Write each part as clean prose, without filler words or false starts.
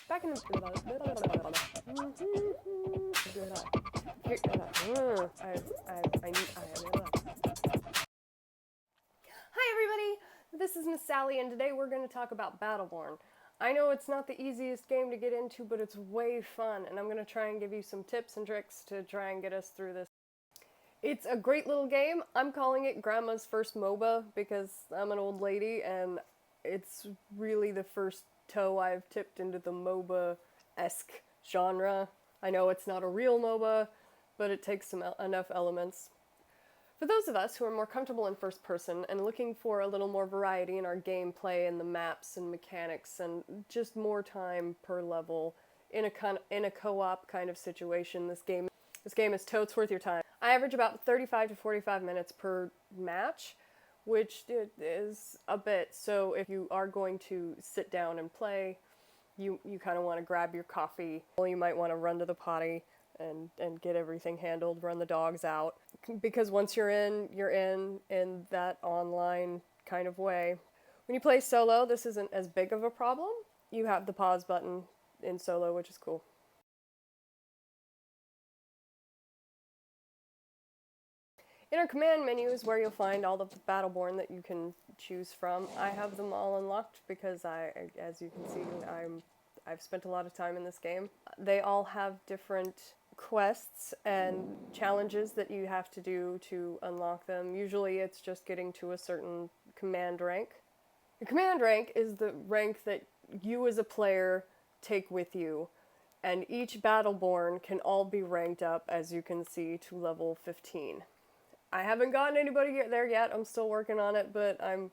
Back in the... Hi everybody, this is MisSally and today we're going to talk about Battleborn. I know it's not the easiest game to get into, but it's way fun, and I'm going to try and give you some tips and tricks to try and get us through this. It's a great little game. I'm calling it Grandma's first MOBA because I'm an old lady and it's really the first toe I've tipped into the MOBA-esque genre. I know it's not a real MOBA, but it takes enough elements. For those of us who are more comfortable in first person and looking for a little more variety in our gameplay and the maps and mechanics and just more time per level in a co-op kind of situation, this game is totes worth your time. I average about 35 to 45 minutes per match, which is a bit. So if you are going to sit down and play, you kind of want to grab your coffee. You might want to run to the potty and get everything handled, run the dogs out. Because once you're in that online kind of way. When you play solo, this isn't as big of a problem. You have the pause button in solo, which is cool. In our command menu is where you'll find all of the Battleborn that you can choose from. I have them all unlocked because as you can see, I've spent a lot of time in this game. They all have different quests and challenges that you have to do to unlock them. Usually it's just getting to a certain command rank. The command rank is the rank that you as a player take with you, and each Battleborn can all be ranked up, as you can see, to level 15. I haven't gotten anybody there yet. I'm still working on it, but I'm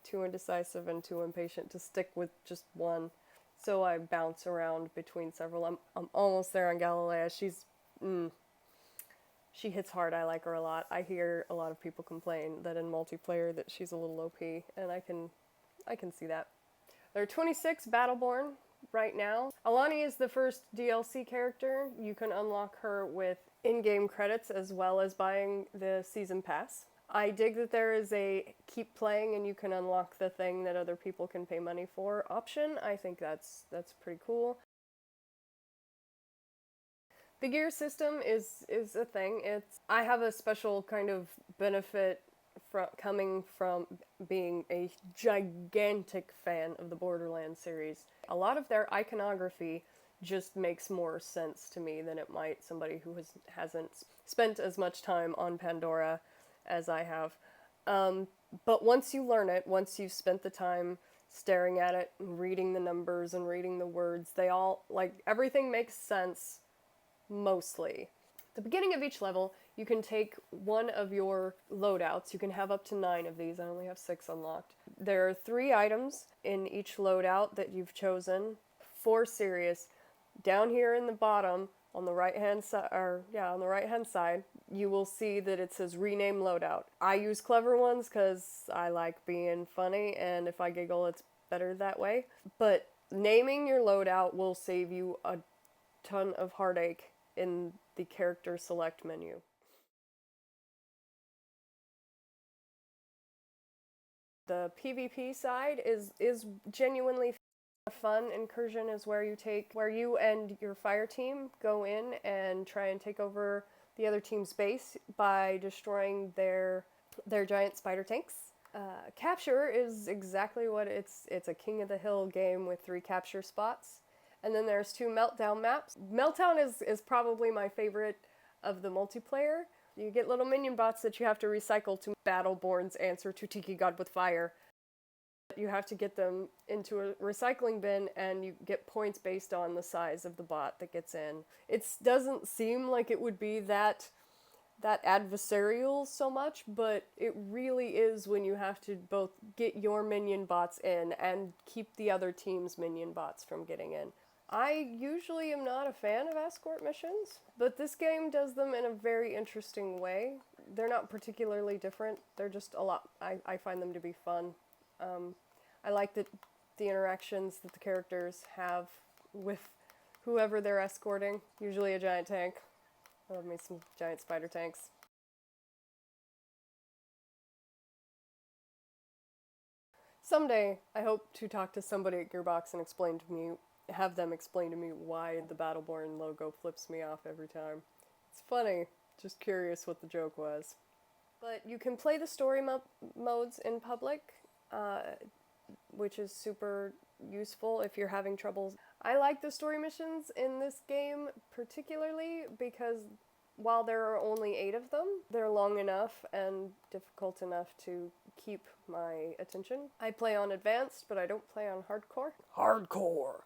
too indecisive and too impatient to stick with just one. So I bounce around between several. I'm almost there on Galilea. She hits hard. I like her a lot. I hear a lot of people complain that in multiplayer that she's a little OP, and I can see that. There are 26 Battleborn right now. Alani is the first DLC character. You can unlock her with in-game credits as well as buying the season pass. I dig that there is a keep playing and you can unlock the thing that other people can pay money for option. I think that's pretty cool. The gear system is a thing. I have a special kind of benefit coming from being a gigantic fan of the Borderlands series. A lot of their iconography just makes more sense to me than it might somebody who hasn't spent as much time on Pandora as I have. But once you learn it, once you've spent the time staring at it and reading the numbers and reading the words, everything makes sense, mostly. At the beginning of each level, you can take one of your loadouts. You can have up to 9 of these. I only have 6 unlocked. There are 3 items in each loadout that you've chosen. 4 serious. Down here in the bottom, on the right-hand side, you will see that it says rename loadout. I use clever ones because I like being funny, and if I giggle, it's better that way. But naming your loadout will save you a ton of heartache in the character select menu. The PvP side is genuinely a fun incursion is where you and your fire team go in and try and take over the other team's base by destroying their giant spider tanks. Capture is exactly what it's a king of the hill game with 3 capture spots. And then there's 2 Meltdown maps. Meltdown is probably my favorite of the multiplayer. You get little minion bots that you have to recycle to Battleborn's answer to Tiki God with Fire. You have to get them into a recycling bin, and you get points based on the size of the bot that gets in. It doesn't seem like it would be that adversarial so much, but it really is when you have to both get your minion bots in and keep the other team's minion bots from getting in. I usually am not a fan of escort missions, but this game does them in a very interesting way. They're not particularly different. They're just a lot. I find them to be fun. I like the interactions that the characters have with whoever they're escorting, usually a giant tank. I love me some giant spider tanks. Someday, I hope to talk to somebody at Gearbox and explain to me have them explain to me why the Battleborn logo flips me off every time. It's funny, just curious what the joke was. But you can play the story modes in public, which is super useful if you're having troubles. I like the story missions in this game particularly because while there are only 8 of them, they're long enough and difficult enough to keep my attention. I play on advanced, but I don't play on hardcore. Hardcore!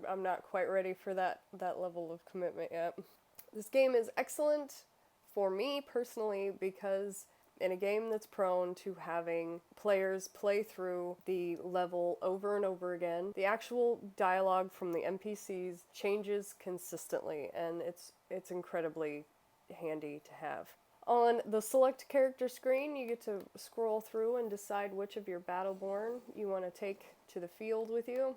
I'm not quite ready for that level of commitment yet. This game is excellent for me personally because in a game that's prone to having players play through the level over and over again, the actual dialogue from the NPCs changes consistently, and it's incredibly handy to have. On the select character screen, you get to scroll through and decide which of your Battleborn you want to take to the field with you.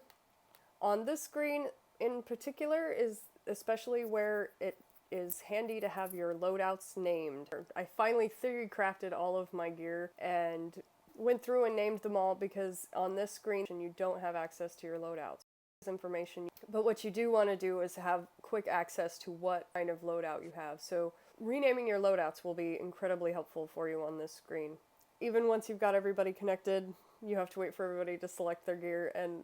On this screen in particular is especially where it is handy to have your loadouts named. I finally theory crafted all of my gear and went through and named them all because on this screen you don't have access to your loadouts. Information, but what you do want to do is have quick access to what kind of loadout you have. So renaming your loadouts will be incredibly helpful for you on this screen. Even once you've got everybody connected, you have to wait for everybody to select their gear, and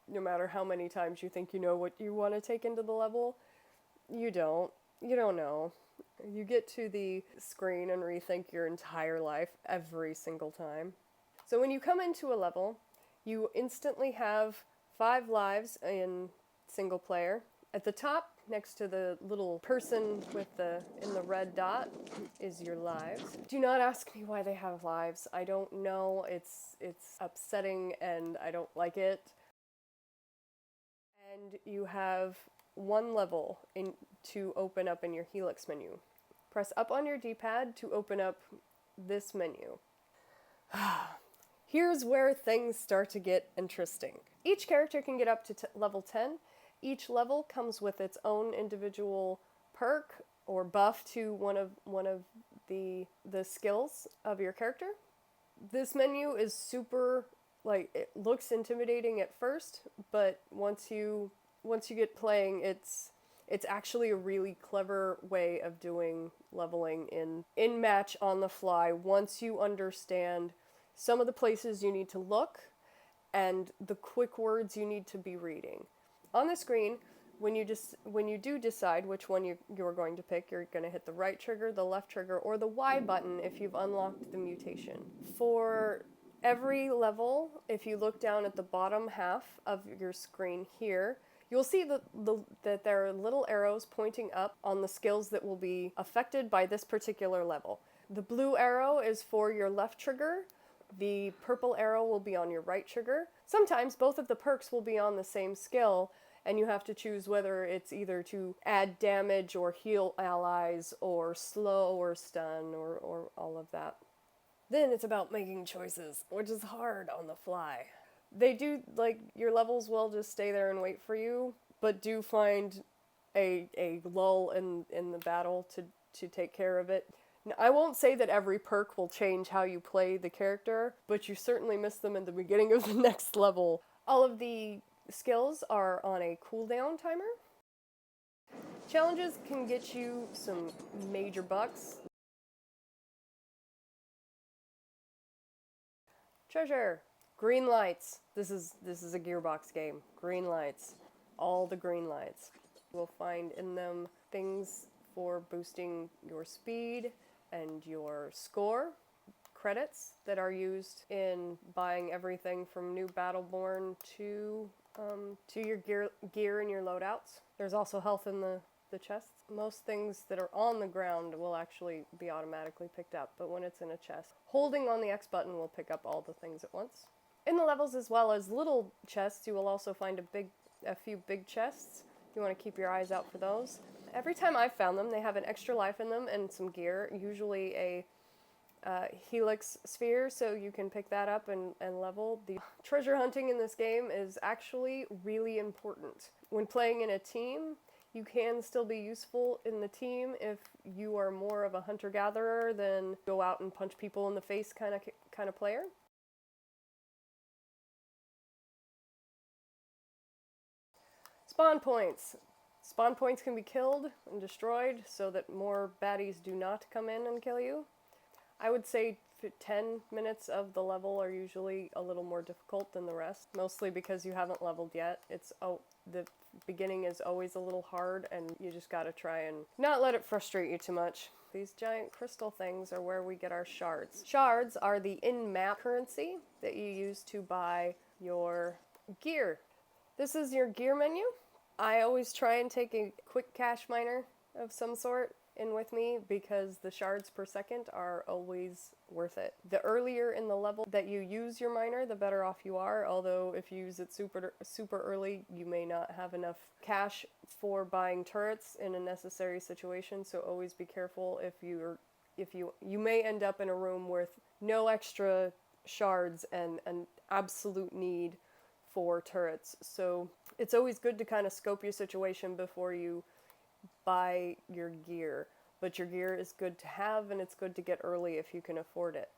no matter how many times you think you know what you want to take into the level, you don't. You don't know. You get to the screen and rethink your entire life every single time. So when you come into a level, you instantly have 5 lives in single player. At the top, next to the little person with in the red dot, is your lives. Do not ask me why they have lives. I don't know. It's upsetting and I don't like it. And you have 1 level to open up in your Helix menu. Press up on your D-pad to open up this menu. Here's where things start to get interesting. Each character can get up to level 10. Each level comes with its own individual perk or buff to one of the skills of your character. This menu is super, it looks intimidating at first, but once you get playing, it's actually a really clever way of doing leveling in match on the fly once you understand some of the places you need to look and the quick words you need to be reading. On the screen, when you do decide which one you're going to pick, you're going to hit the right trigger, the left trigger, or the Y button if you've unlocked the mutation. For every level, if you look down at the bottom half of your screen here, you'll see that there are little arrows pointing up on the skills that will be affected by this particular level. The blue arrow is for your left trigger. The purple arrow will be on your right trigger. Sometimes both of the perks will be on the same skill, and you have to choose whether it's either to add damage or heal allies or slow or stun or all of that. Then it's about making choices, which is hard on the fly. They do, your levels will just stay there and wait for you, but do find a lull in the battle to take care of it. Now, I won't say that every perk will change how you play the character, but you certainly miss them at the beginning of the next level. All of the skills are on a cooldown timer. Challenges can get you some major bucks. Treasure. Green lights. This is a Gearbox game. Green lights. All the green lights. You'll find in them things for boosting your speed and your score. Credits that are used in buying everything from new Battleborn to your gear and your loadouts. There's also health in the chests. Most things that are on the ground will actually be automatically picked up, but when it's in a chest, holding on the X button will pick up all the things at once. In the levels as well as little chests, you will also find a few big chests. You want to keep your eyes out for those. Every time I've found them, they have an extra life in them and some gear, usually a Helix sphere, so you can pick that up and level. The treasure hunting in this game is actually really important. When playing in a team, you can still be useful in the team if you are more of a hunter-gatherer than go out and punch people in the face kind of player. Spawn points. Spawn points can be killed and destroyed so that more baddies do not come in and kill you. I would say 10 minutes of the level are usually a little more difficult than the rest, mostly because you haven't leveled yet. The beginning is always a little hard, and you just gotta try and not let it frustrate you too much. These giant crystal things are where we get our shards. Shards are the in-map currency that you use to buy your gear. This is your gear menu. I always try and take a quick cash miner of some sort in with me because the shards per second are always worth it. The earlier in the level that you use your miner, the better off you are, although if you use it super early, you may not have enough cash for buying turrets in a necessary situation, so always be careful if you may end up in a room with no extra shards and an absolute need for turrets. So it's always good to kind of scope your situation before you buy your gear, but your gear is good to have and it's good to get early if you can afford it.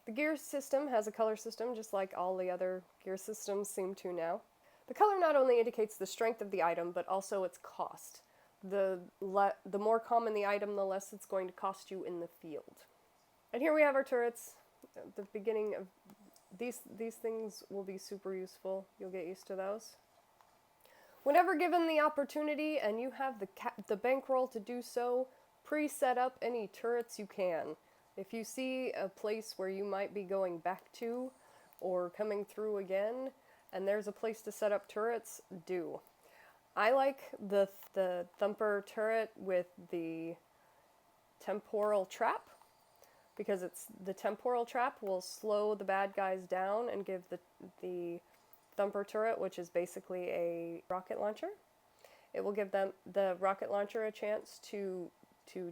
The gear system has a color system just like all the other gear systems seem to now. The color not only indicates the strength of the item but also its cost. The more common the item, the less it's going to cost you in the field. And here we have our turrets. The beginning of these things will be super useful. You'll get used to those. Whenever given the opportunity and you have the bankroll to do so, pre-set up any turrets you can. If you see a place where you might be going back to or coming through again and there's a place to set up turrets, do. I like the thumper turret with the temporal trap because the temporal trap will slow the bad guys down and give the thumper turret, which is basically a rocket launcher. It will give the rocket launcher a chance to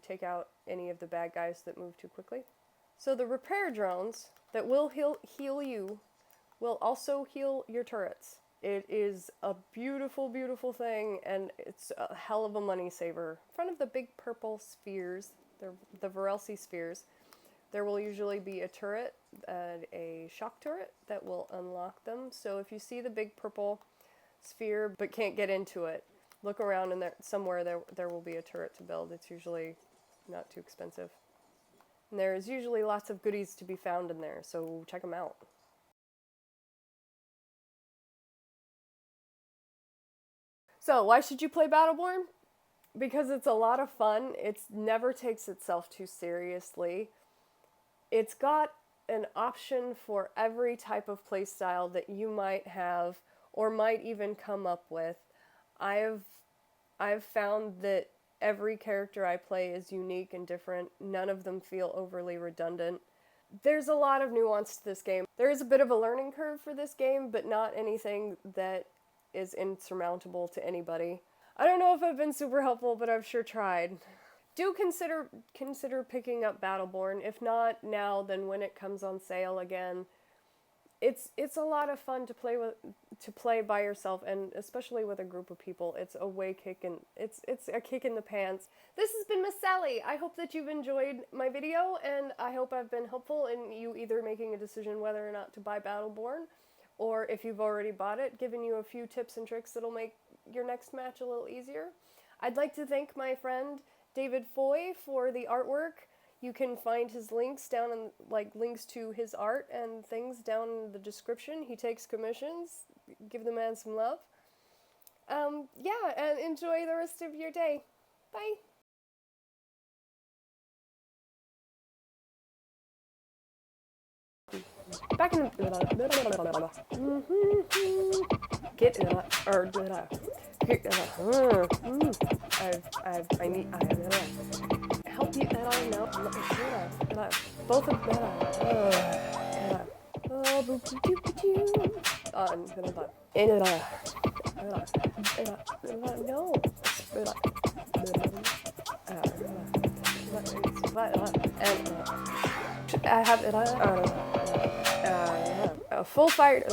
take out any of the bad guys that move too quickly. So the repair drones that will heal you will also heal your turrets. It is a beautiful, beautiful thing, and it's a hell of a money saver. In front of the big purple spheres, the Varelsi spheres, there will usually be a turret, a shock turret, that will unlock them. So if you see the big purple sphere but can't get into it, look around and somewhere there will be a turret to build. It's usually not too expensive. And there's usually lots of goodies to be found in there, so check them out. So why should you play Battleborn? Because it's a lot of fun. It never takes itself too seriously. It's got an option for every type of playstyle that you might have or might even come up with. I've found that every character I play is unique and different. None of them feel overly redundant. There's a lot of nuance to this game. There is a bit of a learning curve for this game, but not anything that is insurmountable to anybody. I don't know if I've been super helpful, but I've sure tried. Do consider picking up Battleborn. If not now, then when it comes on sale again. It's a lot of fun to play by yourself, and especially with a group of people. It's a kick in the pants. This has been MisSally. I hope that you've enjoyed my video, and I hope I've been helpful in you either making a decision whether or not to buy Battleborn, or if you've already bought it, giving you a few tips and tricks that'll make your next match a little easier. I'd like to thank my friend David Foy for the artwork. You can find his links down in, links to his art and things down in the description. He takes commissions. Give the man some love. Yeah, and enjoy the rest of your day. Bye. Back in the... Get it up, or I need help you, no, both of I have a full fire.